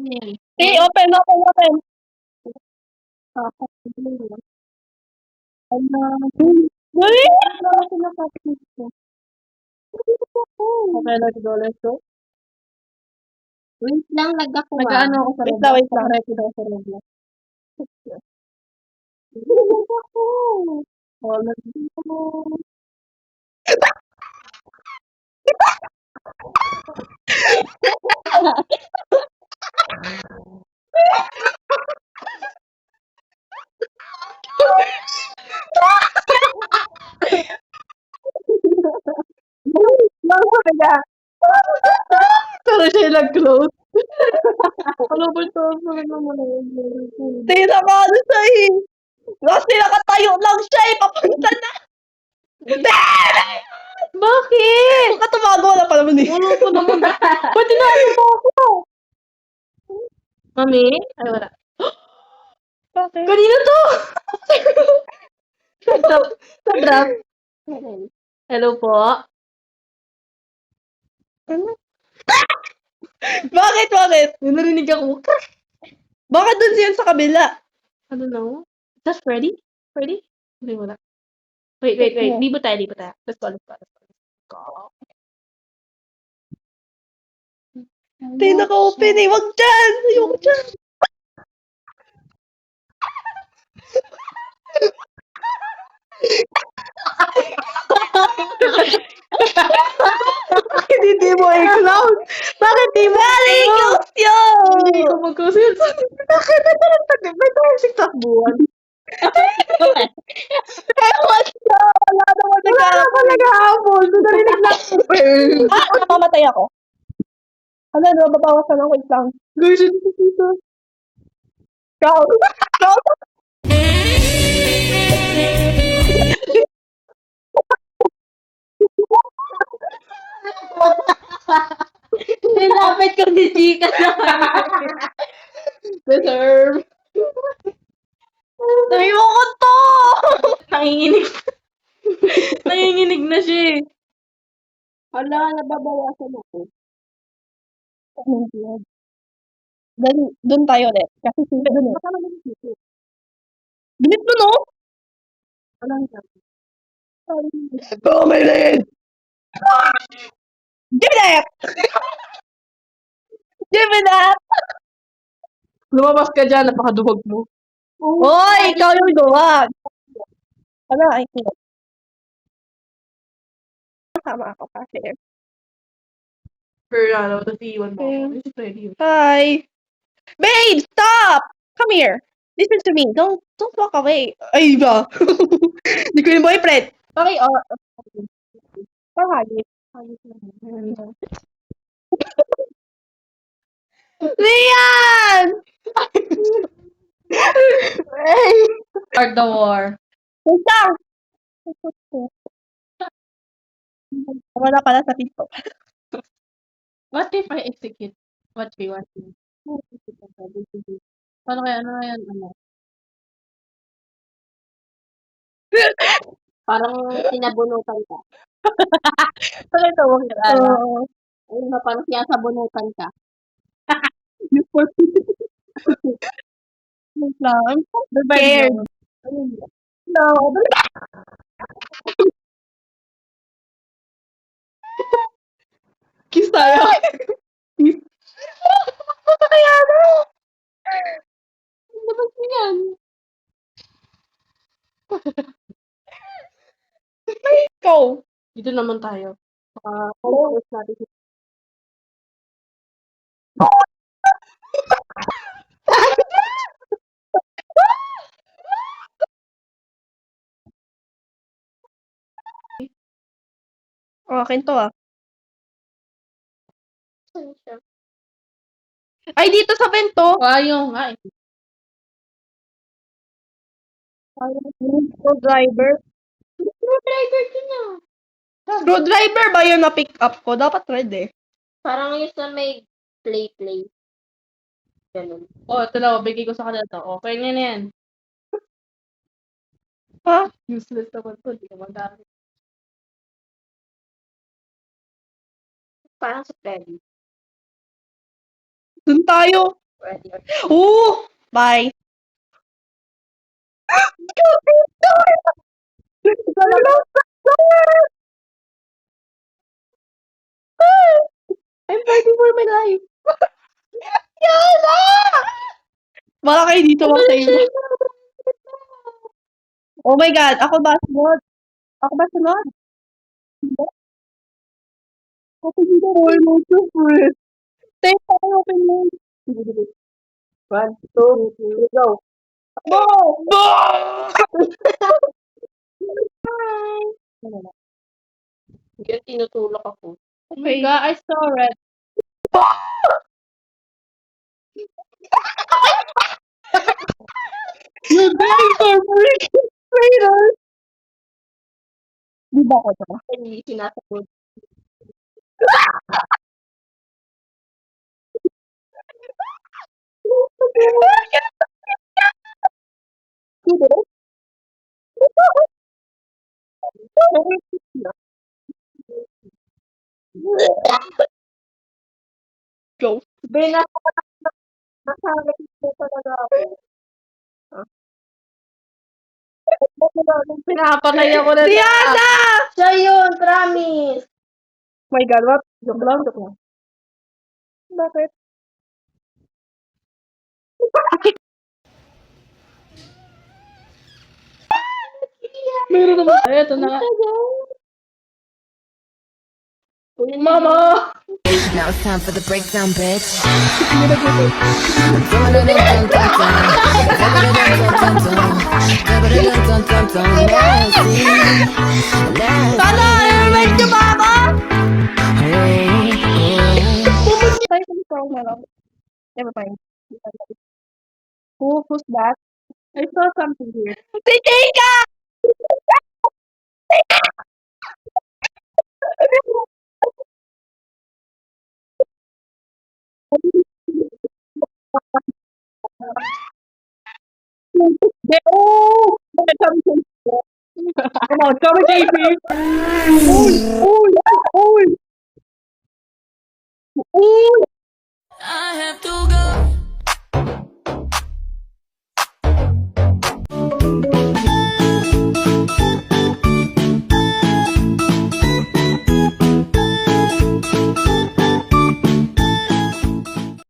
Hey, open, open, open. Dali! Okay, let's go, let's go. Wait lang, nag-ako Nag-ano ako sa Roblox. Wait lang. Ready daw sa Roblox. Oh, let's go. Pero siya nag-close. Ano ba ito? Tina ka, ano siya eh? Kasi nakatayo lang siya eh. Papunta na. Bakit? Baka tumago na pa naman eh. Wala ko naman. Ba't inaano mo ako? Mami? Ay, wala. Bakit? Kanino to? Sa draft. Hello po? Ano? Bakit? Bakit? May narinig ako. Baka dun siya sa kabila. I don't know. Is that Freddy? Freddy? Hindi, wala. Wait. Di ba tayo? Let's go. Go. Tayo naka-open eh. Wag dyan. Ayoko dyan. Bakit hindi mo i-close? Bakit di mo i-close yun? Hindi ko mag-consent. Bakit? May toxic takbuhan. Ewan ko. Wala naman nag-aapol. Narinig lang ko. Namamatay ako. Ano, mababawasan ako isang. Guys, hindi ko dito. Ikaw. Ikaw. Nilapit ko ni Chika naman. Deserve. Sabi mo ko to! Nanginginig. Nanginginig na siya eh. Hala, nababawasan ako. Doon tayo ulit. Kasi sila doon eh. Bilis mo, no? Oh, my leg! Give me that! Give me that! Lumabas ka dyan, napakaduwag mo. Hoy, ikaw yung duwag. Ano, ay, sino? Tama ako kasi. Pero ano, tapos iiwan mo ako. Okay. This is Freddy. Hi. Babe, stop! Come here. Listen to me. Don't walk away. Ay, ba? Hindi ko yung boyfriend. Okay, oh. Hagis. Rian! Start the war. Puta! Wala pala sa pinto. What if I execute what we want to? Paano kaya, ano yan, ano? Parang sinabunutan ka. Bakit ito mo kilala? Oo. Ayun ba, parang sinasabunutan ka. Wait lang. I'm so scared. No. Kiss tayo. Kiss. Ano kaya na? Labas mo yan. Ikaw. Dito naman tayo. Focus natin. Akin to ah. Ay, dito sa bento. Ayaw nga eh. Screwdriver. Screwdriver ko na. Screwdriver ba yun na pick up ko? Dapat red eh. Parang yung sa may play. Ganun. Oh, ito na, bigay ko sa kanila to. Okay na yan. Ha? Useless naman to, hindi ka magamit. Parang sa Freddy. Dun tayo. Ready. Ooh! Bye. I'm fighting for my life. Yana! Baka kayo dito mga kayo. Oh my God, ako ba sunod? Ako ba sunod? Ako dito. Oh, no, super. Take ako open mo. One, two, three, go. Go! Go! Hindi tinutulak ako. Oh my Okay. God, I saw red. You're begging for freaking traitors! Di ba ako ito? Hindi sinasagot. Go. Nasagot ko talaga ako. Pinapatay ako na Diana! siya yun, promise. Oh my God, what? Joke lang, joke lang. Bakit? Meron naman. Ay, ito na nga. Mama! Now it's time for the breakdown, bitch. Sana, i-remind niyo ba ako? Tayo kung ikaw na lang. Never mind. Who's that? I saw something here. Si Chika! Oh! Come on, come on, JP! Uy! Uy! Uy! Uy!